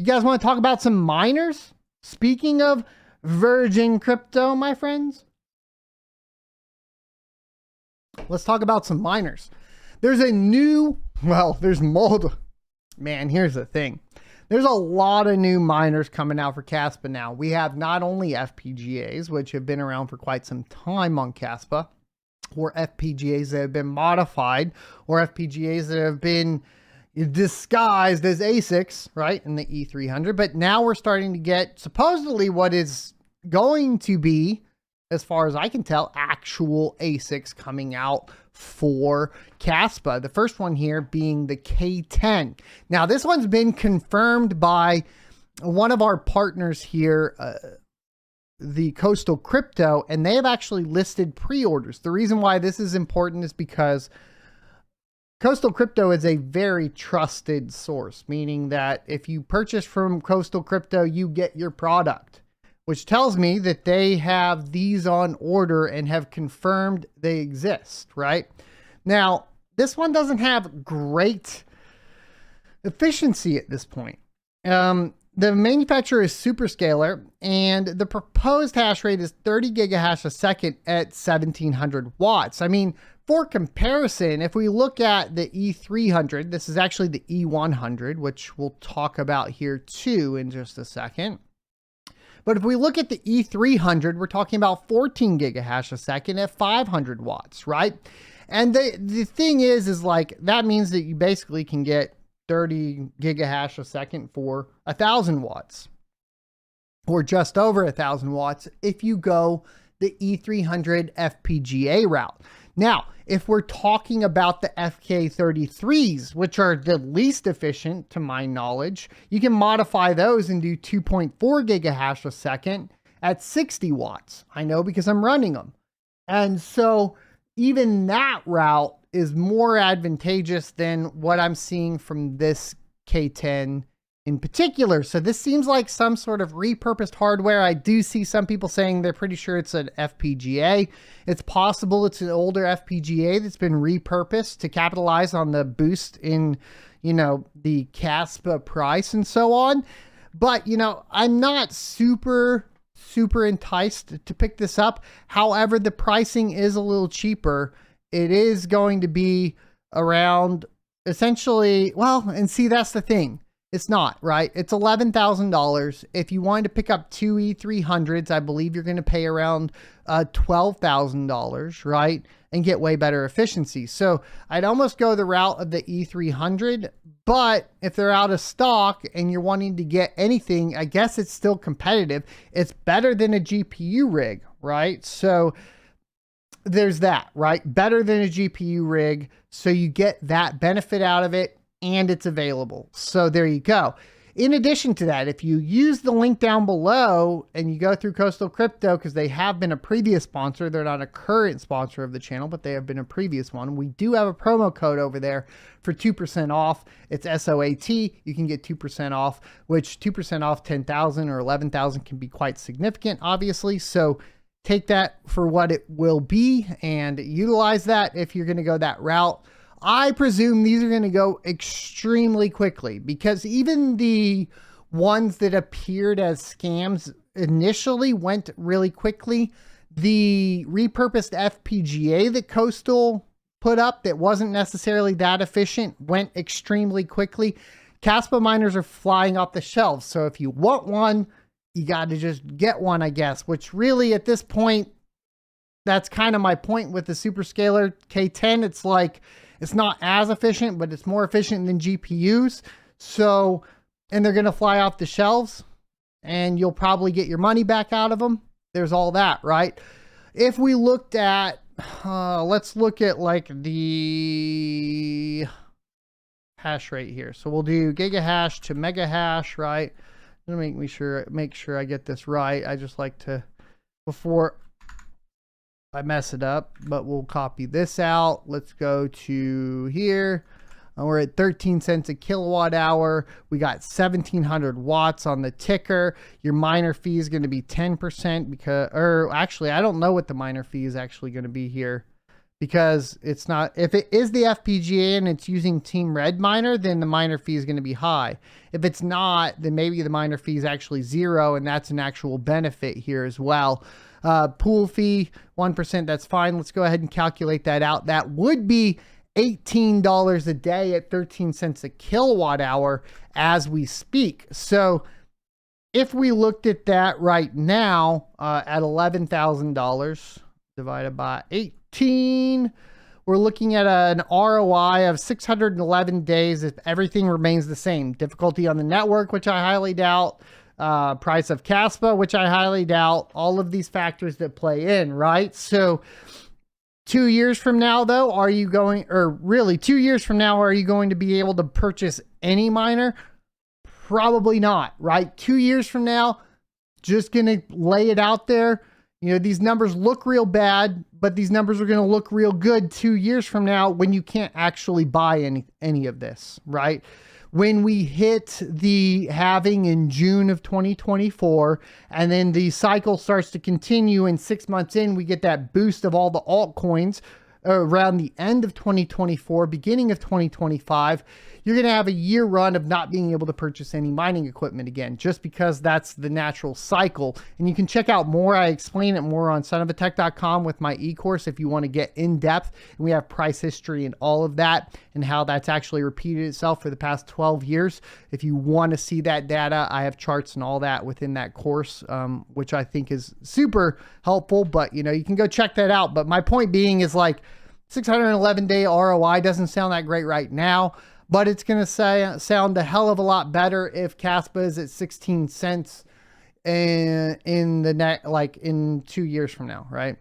You guys want to talk about some miners? Speaking of virgin crypto, my friends, let's talk about some miners. There's a new, well, there's multiple. Man, here's the thing. There's a lot of new miners coming out for Kaspa now. We have not only FPGAs, which have been around for quite some time on Kaspa, or FPGAs that have been modified, or FPGAs that have been disguised as ASICs, right, in the E300. But now we're starting to get supposedly what is going to be, as far as I can tell, actual ASICs coming out for Kaspa. The first one here being the K10. Now, this one's been confirmed by one of our partners here, the Coastal Crypto, and they have actually listed pre-orders. The reason why this is important is because Coastal Crypto is a very trusted source, meaning that if you purchase from Coastal Crypto, you get your product, which tells me that they have these on order and have confirmed they exist, right? Now, this one doesn't have great efficiency at this point. The manufacturer is Superscaler, and the proposed hash rate is 30 gigahash a second at 1700 watts. I mean, for comparison, if we look at the E300, this is actually the E100, which we'll talk about here too in just a second. But if we look at the E300, we're talking about 14 gigahash a second at 500 watts, right? And the thing is like, that means that you basically can get 30 gigahash a second for 1,000 watts, or just over 1,000 watts if you go the E300 FPGA route. Now, if we're talking about the FK33s, which are the least efficient to my knowledge, you can modify those and do 2.4 gigahash a second at 60 watts. I know because I'm running them. And so even that route is more advantageous than what I'm seeing from this K10 in particular. So this seems like some sort of repurposed hardware. I do see some people saying they're pretty sure it's an FPGA. It's possible it's an older FPGA that's been repurposed to capitalize on the boost in, you know, the Kaspa price and so on. But, you know, I'm not super enticed to pick this up. However, the pricing is a little cheaper. It is going to be around essentially, well, and see, that's the thing. It's not, right? It's $11,000. If you wanted to pick up two E300s, I believe you're going to pay around $12,000, right? And get way better efficiency. So I'd almost go the route of the E300, but if they're out of stock and you're wanting to get anything, I guess it's still competitive. It's better than a GPU rig, right? So there's that, right? Better than a GPU rig. So you get that benefit out of it, and it's available. So there you go. In addition to that, if you use the link down below and you go through Coastal Crypto, because they have been a previous sponsor, they're not a current sponsor of the channel, but they have been a previous one. We do have a promo code over there for 2% off. It's SOAT. You can get 2% off, which 2% off 10,000 or 11,000 can be quite significant, obviously. So take that for what it will be and utilize that if you're going to go that route. I presume these are going to go extremely quickly, because even the ones that appeared as scams initially went really quickly. The repurposed FPGA that Coastal put up that wasn't necessarily that efficient went extremely quickly. Kaspa miners are flying off the shelves. So if you want one, you got to just get one, I guess, which really at this point, that's kind of my point with the Superscaler K10. It's like, it's not as efficient, but it's more efficient than GPUs. So, and they're going to fly off the shelves and you'll probably get your money back out of them. There's all that, right? If we looked at, let's look at like the hash rate here. So we'll do gigahash to megahash, right? Make sure I get this right. I just like to, before I mess it up, but we'll copy this out. Let's go to here. We're at 13 cents a kilowatt hour. We got 1700 watts on the ticker. Your miner fee is going to be 10% because, or actually, I don't know what the miner fee is actually going to be here, because it's not, if it is the FPGA and it's using Team Red miner, then the miner fee is going to be high. If it's not, then maybe the miner fee is actually 0, and that's an actual benefit here as well. Pool fee, 1%, that's fine. Let's go ahead and calculate that out. That would be $18 a day at 13 cents a kilowatt hour as we speak. So if we looked at that right now at $11,000 divided by 18, we're looking at an ROI of 611 days if everything remains the same. Difficulty on the network, which I highly doubt. Price of Kaspa, which I highly doubt. All of these factors that play in, right? So 2 years from now, though, are you going, or really 2 years from now, are you going to be able to purchase any miner? Probably not, right? 2 years from now, just going to lay it out there. You know, these numbers look real bad, but these numbers are going to look real good 2 years from now when you can't actually buy any of this, right? When we hit the halving in June of 2024, and then the cycle starts to continue, and 6 months in, we get that boost of all the altcoins around the end of 2024, beginning of 2025, you're going to have a year run of not being able to purchase any mining equipment again, just because that's the natural cycle. And you can check out more. I explain it more on sonofatech.com with my e-course if you want to get in depth. And we have price history and all of that, and how that's actually repeated itself for the past 12 years. If you want to see that data, I have charts and all that within that course, which I think is super helpful. But, you know, you can go check that out. But my point being is, like, 611-day ROI doesn't sound that great right now, but it's going to sound a hell of a lot better if Kaspa is at 16 cents in the like in 2 years from now, right?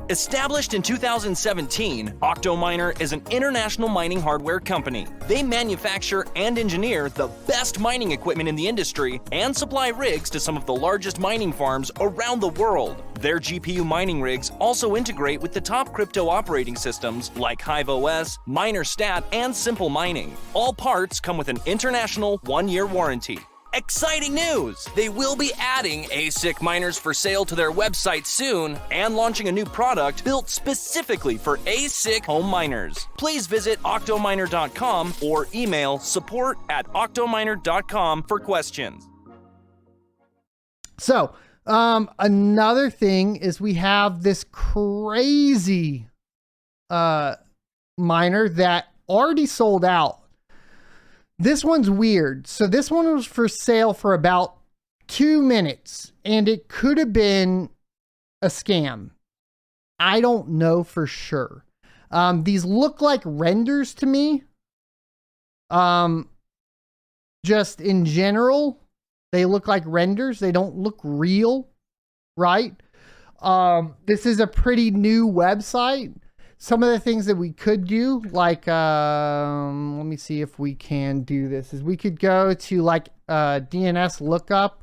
Established in 2017, Octominer is an international mining hardware company. They manufacture and engineer the best mining equipment in the industry and supply rigs to some of the largest mining farms around the world. Their GPU mining rigs also integrate with the top crypto operating systems like HiveOS, MinerStat, and Simple Mining. All parts come with an international 1-year warranty. Exciting news! They will be adding ASIC miners for sale to their website soon and launching a new product built specifically for ASIC home miners. Please visit octominer.com or email support@octominer.com for questions. So, another thing is we have this crazy miner that already sold out. This one's weird. So this one was for sale for about 2 minutes, and it could have been a scam. I don't know for sure. These look like renders to me. Just in general, they look like renders. They don't look real, right? This is a pretty new website. Some of the things that we could do, like, let me see if we can do this, is we could go to like DNS lookup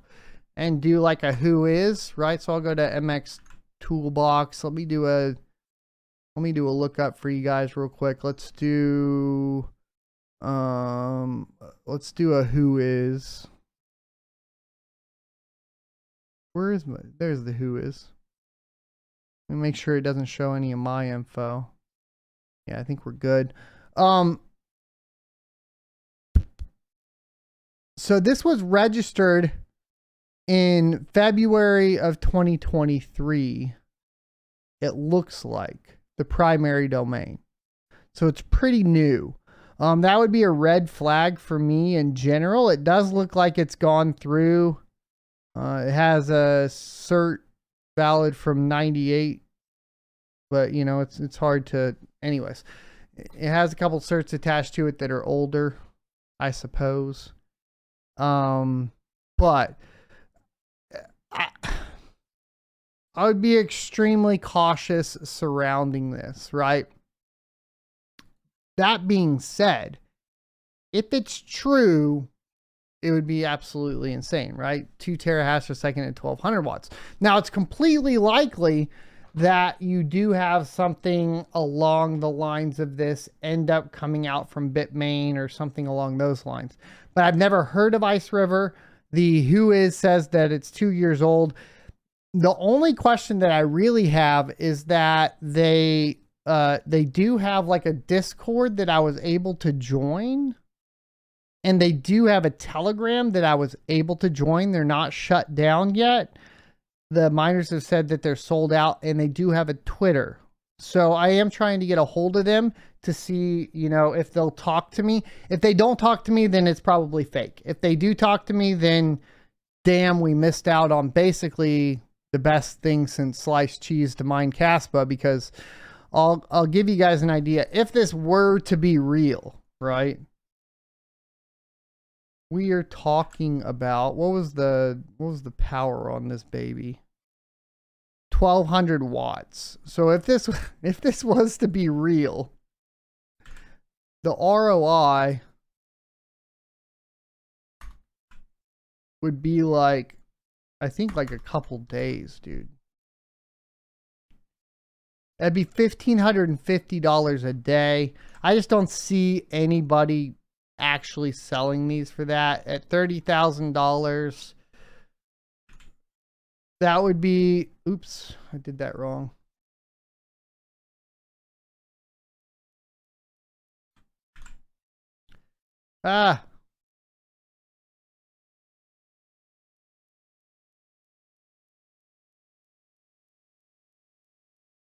and do like a who is, right? So I'll go to MX Toolbox. Let me do a lookup for you guys real quick. Let's do a who is. Where is my, there's the who is. Let me make sure it doesn't show any of my info. Yeah, I think we're good. So this was registered in February of 2023. It looks like the primary domain. So it's pretty new. That would be a red flag for me in general. It does look like it's gone through. It has a cert valid from 98, but you know, it's hard to, anyways, it has a couple certs attached to it that are older, I suppose. But I would be extremely cautious surrounding this, right? That being said, if it's true, it would be absolutely insane, right? 2 terahash per second at 1200 watts. Now, it's completely likely that you do have something along the lines of this end up coming out from Bitmain or something along those lines. But I've never heard of IceRiver. The who is says that it's 2 years old. The only question that I really have is that they do have like a Discord that I was able to join, and they do have a Telegram that I was able to join. They're not shut down yet. The miners have said that they're sold out, and they do have a Twitter. So I am trying to get a hold of them to see, you know, if they'll talk to me. If they don't talk to me, then it's probably fake. If they do talk to me, then damn, we missed out on basically the best thing since sliced cheese to mine Kaspa, because I'll give you guys an idea. If this were to be real, right? We are talking about, what was the power on this baby? 1200 watts. So if this was to be real, the ROI would be like, I think like a couple days, dude. That'd be $1,550 a day. I just don't see anybody actually selling these for that. At $30,000, that would be, oops, I did that wrong.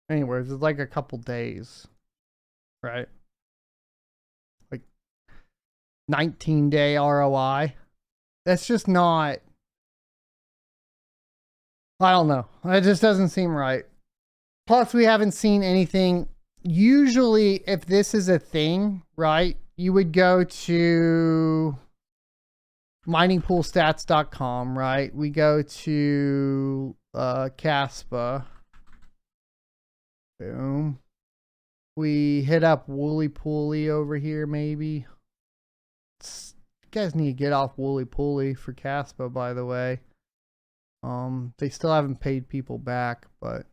Anyways, it's like a couple days, right? Like 19-day ROI. That's just not, I don't know. It just doesn't seem right. Plus, we haven't seen anything. Usually, if this is a thing, right, you would go to miningpoolstats.com, right? We go to Kaspa. Boom. We hit up Wooly Pooly over here, maybe. You guys need to get off Wooly Pooly for Kaspa, by the way. They still haven't paid people back, but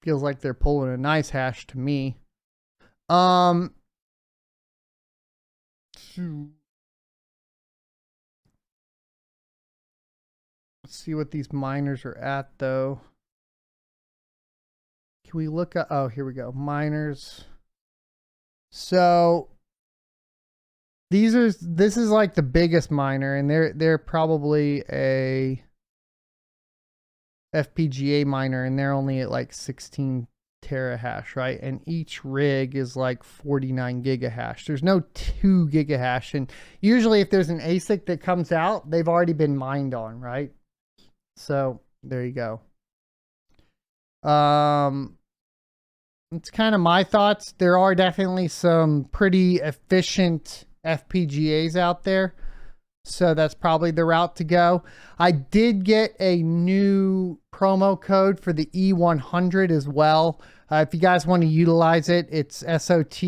feels like they're pulling a nice hash to me. Let's see what these miners are at, though. Can we look at, oh, here we go, miners. So this is like the biggest miner, and they're probably a FPGA miner, and they're only at like 16 terahash, right? And each rig is like 49 gigahash. There's no 2 gigahash, and usually if there's an ASIC that comes out, they've already been mined on, right? So there you go. It's kind of my thoughts. There are definitely some pretty efficient FPGAs out there, so that's probably the route to go. I did get a new promo code for the E100 as well. If you guys want to utilize it, it's SOT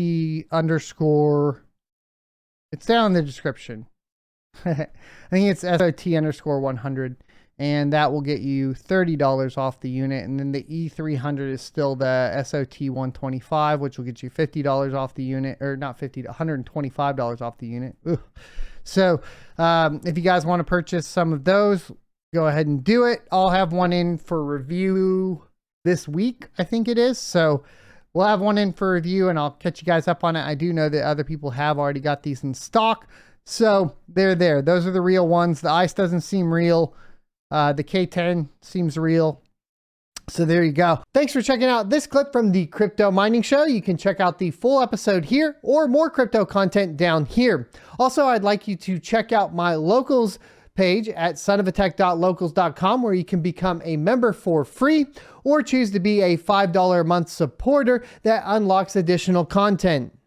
underscore, it's down in the description. I think it's SOT underscore 100. And that will get you $30 off the unit. And then the E300 is still the SOT 125, which will get you $50 off the unit, or not 50, $125 off the unit. Ugh. So if you guys want to purchase some of those, go ahead and do it. I'll have one in for review this week, I think it is. So we'll have one in for review, and I'll catch you guys up on it. I do know that other people have already got these in stock. So they're there. Those are the real ones. The ice doesn't seem real. The K10 seems real. So there you go. Thanks for checking out this clip from the Crypto Mining Show. You can check out the full episode here or more crypto content down here. Also, I'd like you to check out my locals page at sonofatech.locals.com, where you can become a member for free or choose to be a $5 a month supporter that unlocks additional content.